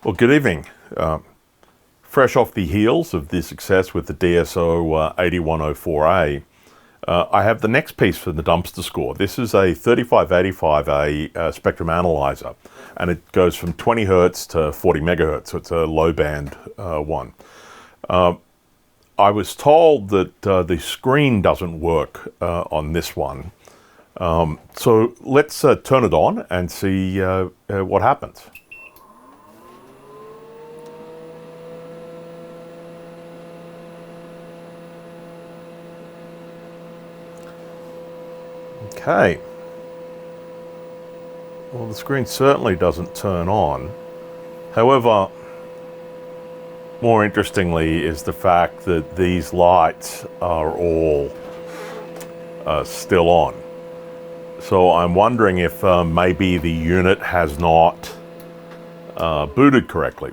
Well, good evening. Fresh off the heels of the success with the DSO 8104A, I have the next piece for the dumpster score. This is a 3585A spectrum analyzer, and it goes from 20 hertz to 40 megahertz, so it's a low band one. I was told that the screen doesn't work on this one, so let's turn it on and see what happens. Okay. Well, the screen certainly doesn't turn on. However, more interestingly is the fact that these lights are all still on. So I'm wondering if maybe the unit has not booted correctly.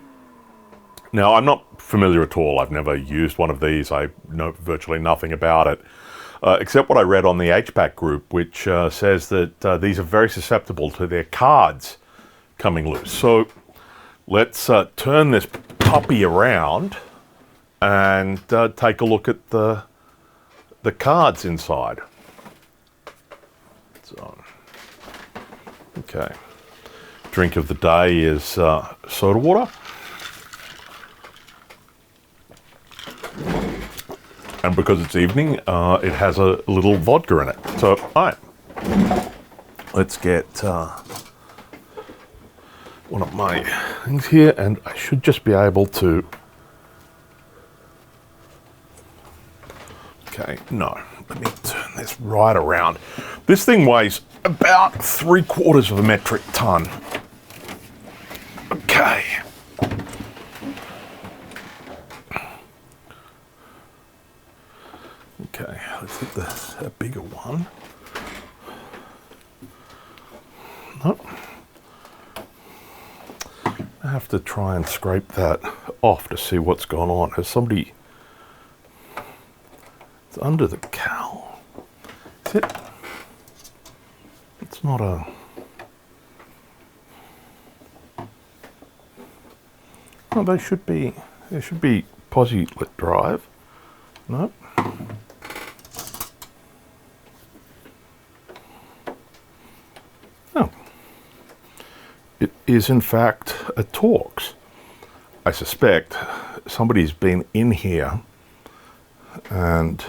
Now, I'm not familiar at all. I've never used one of these. I know virtually nothing about it. Except what I read on the HPAC group, which says that these are very susceptible to their cards coming loose. So let's turn this puppy around and take a look at the cards inside. So, okay. Drink of the day is soda water. And because it's evening, it has a little vodka in it. So, all right, let's get one of my things here, and I should just be able to. Okay, no, let me turn this right around. This thing weighs about 3/4 of a metric ton. Okay. Okay, let's hit a bigger one. Nope. I have to try and scrape that off to see what's going on. Has somebody... It's under the cowl. Is it? It's not a... Oh, there should be posi lit drive. Nope. It is in fact a Torx. I suspect somebody's been in here and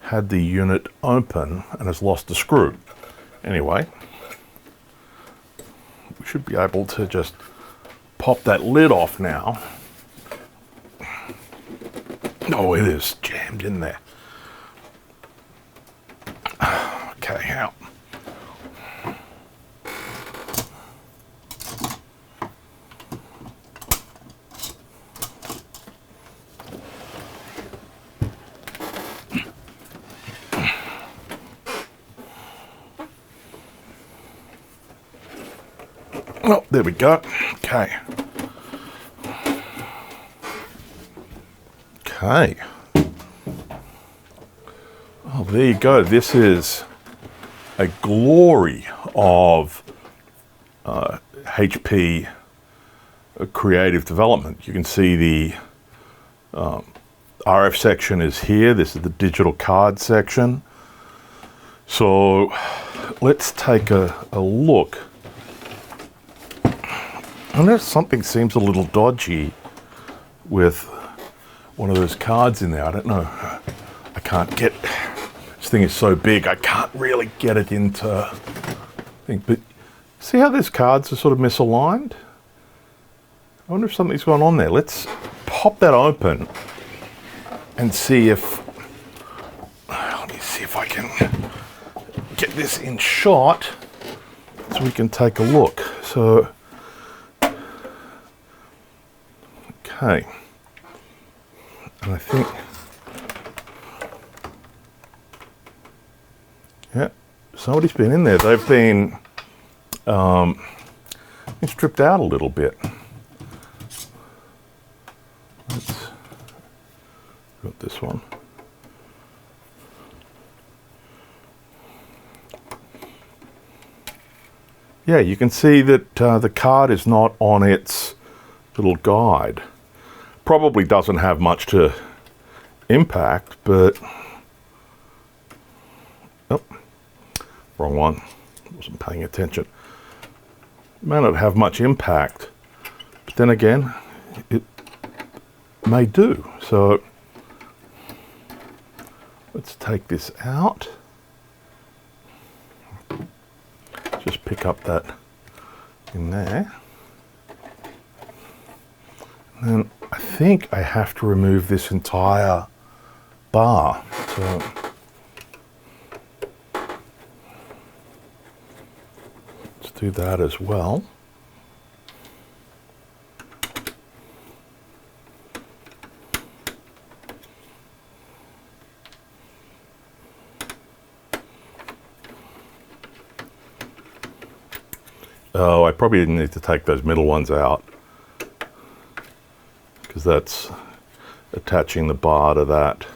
had the unit open and has lost a screw. Anyway, we should be able to just pop that lid off now. Oh, it is jammed in there. Okay, out. Oh, there we go. Okay. Okay. Oh, there you go. This is a glory of HP creative development. You can see the RF section is here. This is the digital card section. So let's take a look. I know something seems a little dodgy with one of those cards in there. I don't know. I can't get... This thing is so big, I can't really get it into... But see how those cards are sort of misaligned? I wonder if something's going on there. Let's pop that open and see if... Let me see if I can get this in shot so we can take a look. So... Okay, and I think, yeah, somebody's been in there. They've been stripped out a little bit. Let's got this one. Yeah, you can see that the card is not on its little guide. Probably doesn't have much to impact, but oh, wrong one. Wasn't paying attention. May not have much impact, but then again, it may do. So let's take this out. Just pick up that in there. And then I think I have to remove this entire bar. So let's do that as well. Oh, I probably need to take those middle ones out because that's attaching the bar to that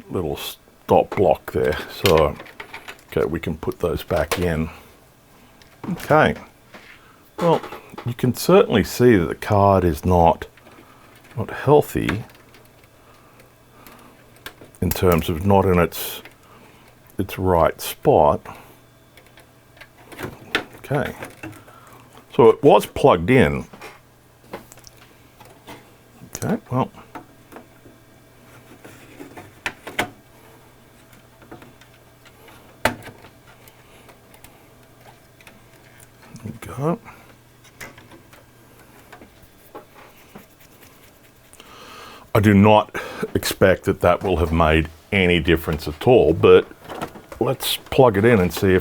little stop block there. So, okay, we can put those back in. Okay, well, you can certainly see that the card is not healthy in terms of not in its right spot. Okay, so it was plugged in. Okay, well, there we go. I do not expect that will have made any difference at all, but let's plug it in and see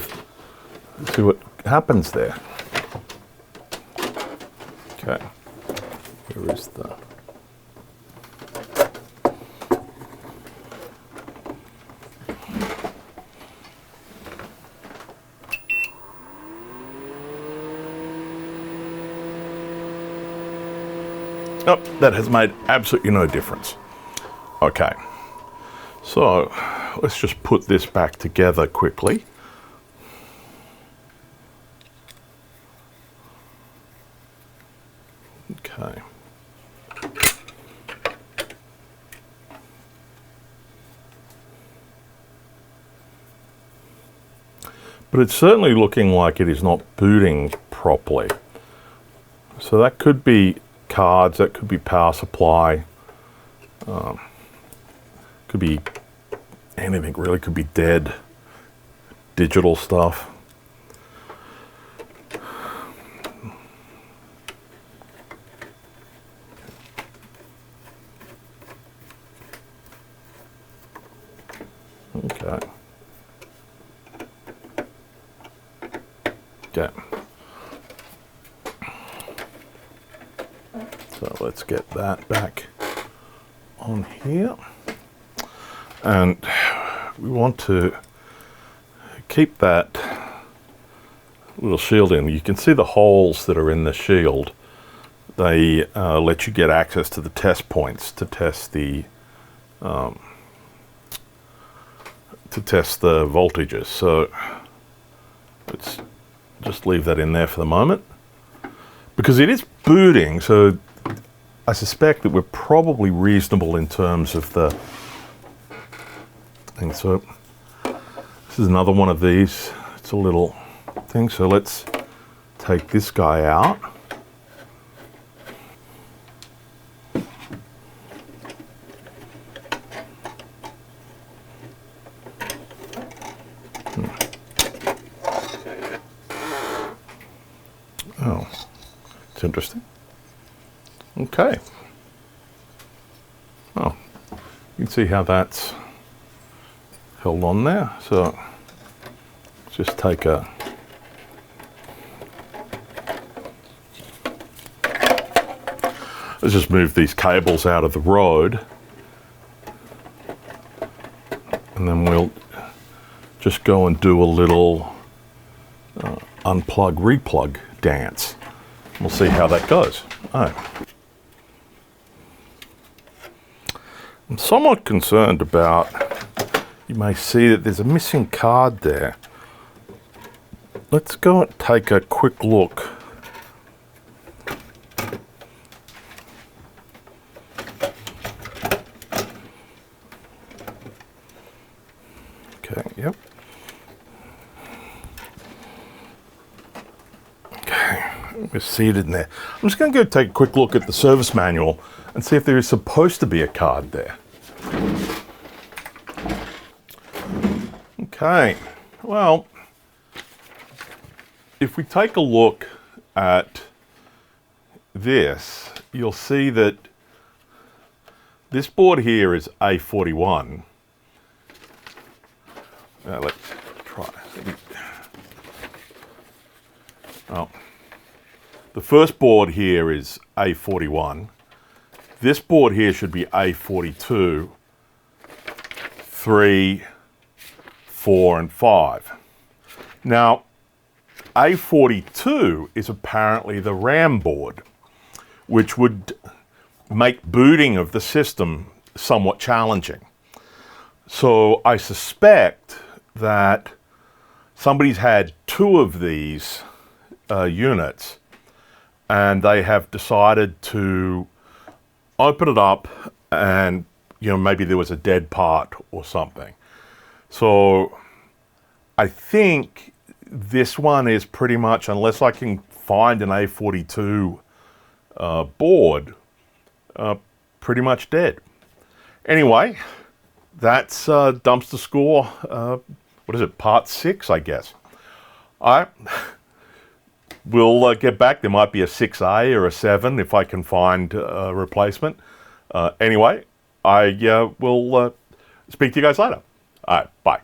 what happens there. Okay, where is the... Oh, that has made absolutely no difference. Okay, so let's just put this back together quickly. Okay. But it's certainly looking like it is not booting properly. So that could be cards, that could be power supply, could be anything really, could be dead digital stuff. Okay. Okay. So let's get that back on here. And we want to keep that little shield in. You can see the holes that are in the shield. They let you get access to the test points to test the voltages. So let's just leave that in there for the moment. Because it is booting, so I suspect that we're probably reasonable in terms of the thing. So this is another one of these. It's a little thing. So let's take this guy out. Oh, it's interesting. Okay. Oh, you can see how that's held on there. So just take a... Let's just move these cables out of the road. And then we'll just go and do a little unplug, replug dance. We'll see how that goes. Oh. I'm somewhat concerned about, you may see that there's a missing card there. Let's go and take a quick look We're seated in there. I'm just going to go take a quick look at the service manual and see if there is supposed to be a card there. Okay, well, if we take a look at this, you'll see that this board here is A41. Let's try. Oh. The first board here is A41. This board here should be A42, 3, 4, and 5. Now, A42 is apparently the RAM board, which would make booting of the system somewhat challenging. So I suspect that somebody's had two of these units, and they have decided to open it up and, maybe there was a dead part or something. So I think this one is pretty much, unless I can find an A42 board, pretty much dead. Anyway, that's Dumpster Score, what is it, part 6, I guess. All right. We'll get back. There might be a 6A or a 7 if I can find a replacement. Anyway, I will speak to you guys later. All right, bye.